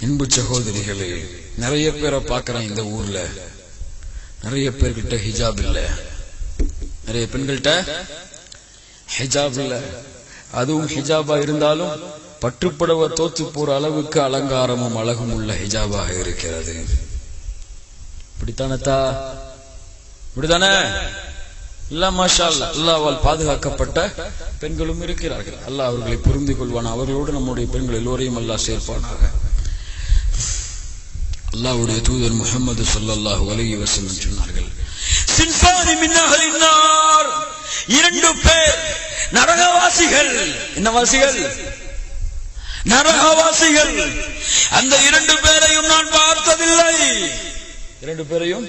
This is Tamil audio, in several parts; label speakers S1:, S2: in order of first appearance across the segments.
S1: அன்பு சகோதரிகளே, நிறைய பேரை பார்க்கிறேன் இந்த ஊர்ல. நிறைய பேர்கிட்ட ஹிஜாப் இல்ல, நிறைய பெண்கள்கிட்ட ஹிஜாப் இல்ல. அதுவும் ஹிஜாபா இருந்தாலும் பட்டுப்படவ தோத்து போற அளவுக்கு அலங்காரமும் அழகும் உள்ள ஹிஜாபாக இருக்கிறது. இப்படித்தானத்தா? இப்படித்தானே? இல்ல மாஷா அல்லாஹ், அல்லாஹ்வால் பாதுகாக்கப்பட்ட பெண்களும் இருக்கிறார்கள். அல்லாஹ் அவர்களை புரிந்து கொள்வான். அவர்களோடு நம்முடைய பெண்கள் எல்லோரையும் அல்லாஹ் சேர்ப்பானாக. அல்லாஹ்வுடைய தூதர் முஹம்மது ஸல்லல்லாஹு அலைஹி வஸல்லம் சொன்னார்கள், சின்ஃபானி மின் அஹ்லின் நார், இரண்டு பேர் நரகவாசிகள். என்ன வாசிகள்? நரகவாசிகள். அந்த இரண்டு பேரையும் நான் பார்த்ததில்லை. இரண்டு பேரையும்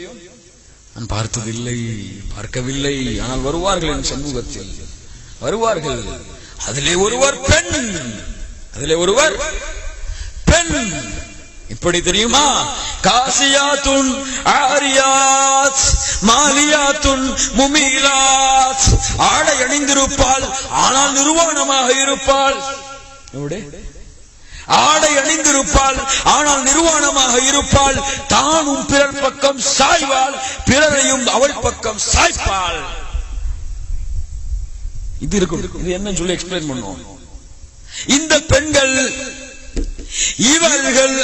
S1: நான் பார்த்ததில்லை, பார்க்கவில்லை. ஆனால் வருவார்கள் என் சமூகத்தில், வருவார்கள். அதிலே ஒருவர் பெண், அதிலே ஒருவர் பெண். இப்படி தெரியுமா? காசியாத்துன் ஆரியாத் மாலியாத்துன் முமீலாத். ஆடை அணிந்திருப்பாள், ஆனால் நிர்வாணமாக இருப்பாள். ஆடை அணிந்திருப்பாள், ஆனால் நிர்வாணமாக இருப்பாள். தானும் பிறர் பக்கம் சாய்வாள், பிறரையும் அவள் பக்கம் சாய்ப்பாள். இது இருக்கும். இது என்ன சொல்லி எக்ஸ்பிளைன் பண்ணுவோம்? இந்த பெண்கள், இவர்கள்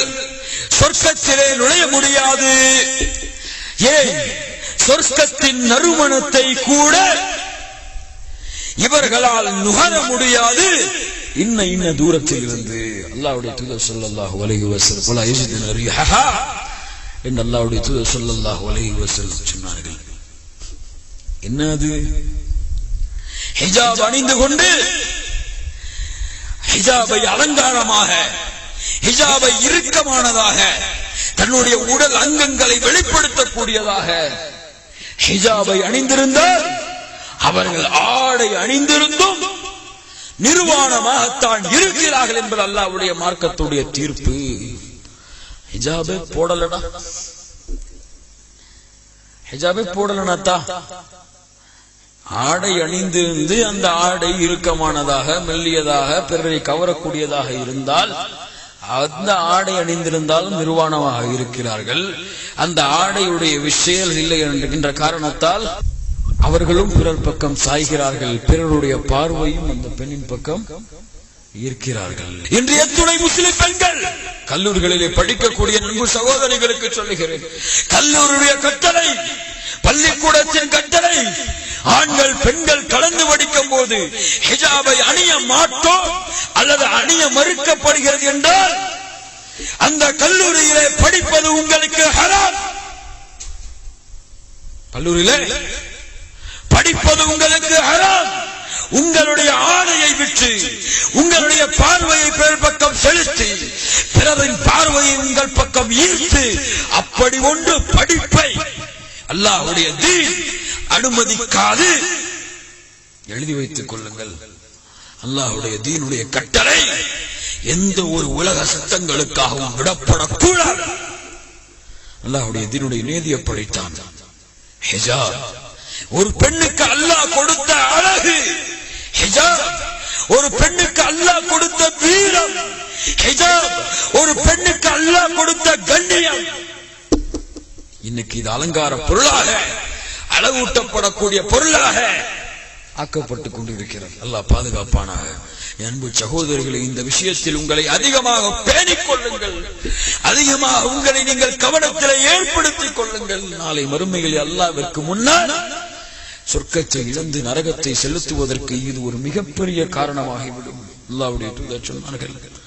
S1: சொர்க்கத்திலே நுழைய முடியாது. ஏன்? சொர்க்கத்தின் நறுமணத்தை கூட இவர்களால் நுகர முடியாது. இன்ன தூரத்தில் இருந்து அல்லாஹ்வுடைய தூதர் ஸல்லல்லாஹு அலைஹி வஸல்லம் வலா யஜிதுன ரிஹஹா என்று அல்லாஹ்வுடைய தூதர் ஸல்லல்லாஹு அலைஹி வஸல்லம் சொன்னார்கள். என்னது? ஹிஜாப் அணிந்து கொண்டு, ஹிஜாபை அலங்காரமாக, ஹிஜாபை இறுக்கமானதாக, தன்னுடைய உடல் அங்கங்களை வெளிப்படுத்தக்கூடியதாக ஹிஜாபை அணிந்திருந்தால் அவர்கள் ஆடை அணிந்திருந்தும் நிர்வாணமாகத்தான் இருக்கிறார்கள் என்பது அல்லாஹ்வுடைய மார்க்கத்துடைய தீர்ப்பு. ஹிஜாபை போடலடா, ஹிஜாபை போடலனாத்தா, ஆடை அணிந்திருந்து அந்த ஆடை இறுக்கமானதாக, மெல்லியதாக, பிறரை கவரக்கூடியதாக இருந்தால், அந்த ஆடை அணிந்திருந்தாலும் நிர்வாணமாக இருக்கிறார்கள். அந்த ஆடையுடைய விஷயம் இல்லை என்கின்ற காரணத்தால் அவர்களும் பிறர் பக்கம் சாய்கிறார்கள். பிறருடைய பார்வையும் அந்த பெண்ணின் பக்கம் ஈர்க்கிறார்கள். இன்று எத்துணை முஸ்லிம் பெண்கள் கல்லூரிகளிலே படிக்கக்கூடிய நண்பு சகோதரிகளுக்கு சொல்லுகிறேன், கல்லூரியுடைய கட்டளை, பள்ளிக்கூடத்தின் கட்டளை, ஆண்கள் பெண்கள் கலந்து படிக்கும் போது ஹிஜாபை அணிய மாட்டோம் அல்லது அணிய மறுக்கப்படுகிறது என்றால் அந்த கல்லூரியிலே படிப்பது உங்களுக்கு ஹராம். கல்லூரியிலே படிப்பது உங்களுக்கு ஹராம். உங்களுடைய ஆடையை விட்டு உங்களுடைய பார்வையை பிறர் பக்கம் செலுத்தி பிறரின் பார்வையை உங்கள் பக்கம் ஈர்த்து அப்படி ஒன்று படிப்பை அல்லாஹ்வுடைய தீன் அனுமதிக்காது. எழுதி வைத்துக் கொள்ளுங்கள். அல்லாஹ்வுடைய தீனுடைய கட்டளை எந்த ஒரு உலக சட்டங்களுக்காகவும் விடப்படக்கூடாது. அல்லாஹ்வுடைய தீனுடைய நீதியை படைத்தான். ஹிஜாப் ஒரு பெண்ணுக்கு அல்லாஹ் கொடுத்த அழகு, ஹிஜாப் ஒரு பெண்ணுக்கு அல்லாஹ் கொடுத்த வீரம், ஹிஜாப் ஒரு பெண்ணுக்கு அல்லாஹ் கொடுத்த கண்ணியம். இன்னைக்கு இது அலங்கார பொருளாக, அழகூட்டப்படக்கூடிய பொருளாக ஆக்கப்பட்டுக் கொண்டிருக்கிறது. அல்லாஹ் பாதுகாப்பானாக. அன்பு சகோதரர்களை, இந்த விஷயத்தில் உங்களை அதிகமாக பேணிக் கொள்ளுங்கள், அதிகமாக உங்களை நீங்கள் கவனத்தில் ஏற்படுத்திக் கொள்ளுங்கள். நாளை மறுமையில் அல்லாஹ்விற்கு முன்னால் சொர்க்கத்தை இழந்து நரகத்தை செலுத்துவதற்கு இது ஒரு மிகப்பெரிய காரணமாகிவிடும். அல்லாஹ்வுடைய தூதர் சொன்னார்கள்,